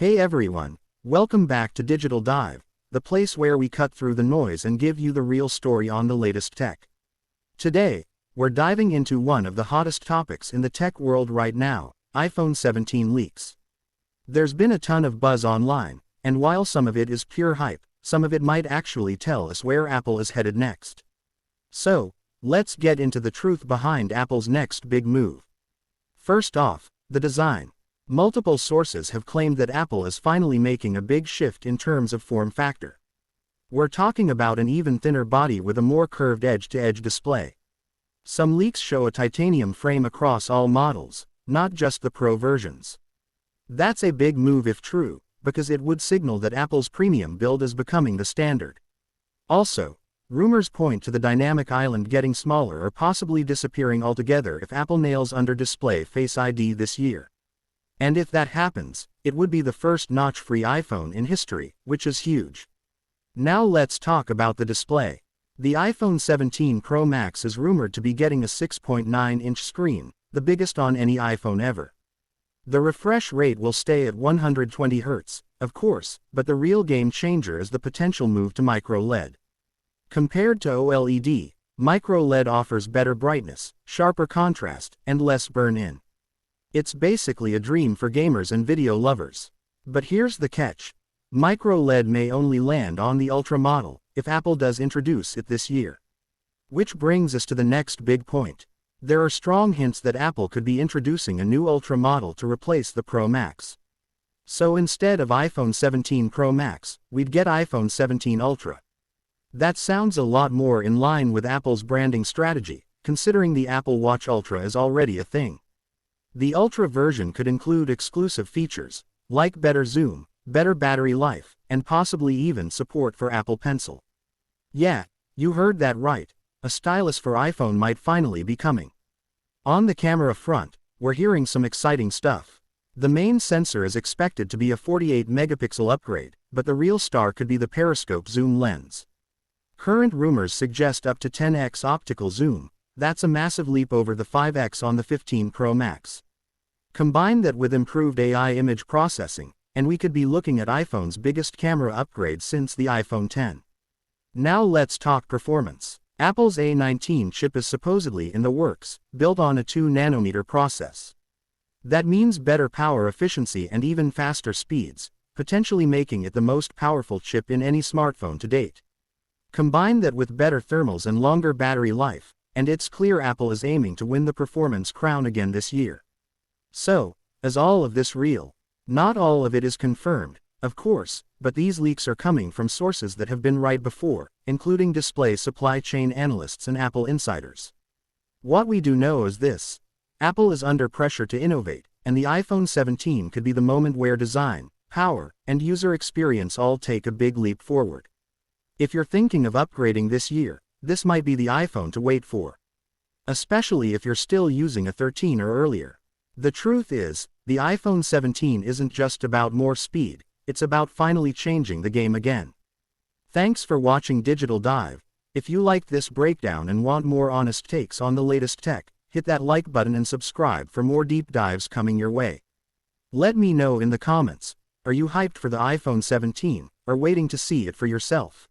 Hey everyone, welcome back to Digital Dive, the place where we cut through the noise and give you the real story on the latest tech. Today, we're diving into one of the hottest topics in the tech world right now, iPhone 17 leaks. There's been a ton of buzz online, and while some of it is pure hype, some of it might actually tell us where Apple is headed next. So, let's get into the truth behind Apple's next big move. First off, the design. Multiple sources have claimed that Apple is finally making a big shift in terms of form factor. We're talking about an even thinner body with a more curved edge-to-edge display. Some leaks show a titanium frame across all models, not just the Pro versions. That's a big move if true, because it would signal that Apple's premium build is becoming the standard. Also, rumors point to the dynamic island getting smaller or possibly disappearing altogether if Apple nails under-display Face ID this year. And if that happens, it would be the first notch-free iPhone in history, which is huge. Now let's talk about the display. The iPhone 17 Pro Max is rumored to be getting a 6.9-inch screen, the biggest on any iPhone ever. The refresh rate will stay at 120 Hz, of course, but the real game changer is the potential move to micro-LED. Compared to OLED, micro-LED offers better brightness, sharper contrast, and less burn-in. It's basically a dream for gamers and video lovers. But here's the catch. Micro-LED may only land on the Ultra model, if Apple does introduce it this year. Which brings us to the next big point. There are strong hints that Apple could be introducing a new Ultra model to replace the Pro Max. So instead of iPhone 17 Pro Max, we'd get iPhone 17 Ultra. That sounds a lot more in line with Apple's branding strategy, considering the Apple Watch Ultra is already a thing. The Ultra version could include exclusive features, like better zoom, better battery life, and possibly even support for Apple Pencil. Yeah, you heard that right, a stylus for iPhone might finally be coming. On the camera front, we're hearing some exciting stuff. The main sensor is expected to be a 48-megapixel upgrade, but the real star could be the periscope zoom lens. Current rumors suggest up to 10x optical zoom. That's a massive leap over the 5x on the 15 Pro Max. Combine that with improved AI image processing, and we could be looking at iPhone's biggest camera upgrade since the iPhone X. Now let's talk performance. Apple's A19 chip is supposedly in the works, built on a 2-nanometer process. That means better power efficiency and even faster speeds, potentially making it the most powerful chip in any smartphone to date. Combine that with better thermals and longer battery life, and it's clear Apple is aiming to win the performance crown again this year. So, is all of this real? Not all of it is confirmed, of course, but these leaks are coming from sources that have been right before, including display supply chain analysts and Apple insiders. What we do know is this: Apple is under pressure to innovate, and the iPhone 17 could be the moment where design, power, and user experience all take a big leap forward. If you're thinking of upgrading this year, this might be the iPhone to wait for. Especially if you're still using a 13 or earlier. The truth is, the iPhone 17 isn't just about more speed, it's about finally changing the game again. Thanks for watching Digital Dive. If you liked this breakdown and want more honest takes on the latest tech, hit that like button and subscribe for more deep dives coming your way. Let me know in the comments, are you hyped for the iPhone 17, or waiting to see it for yourself?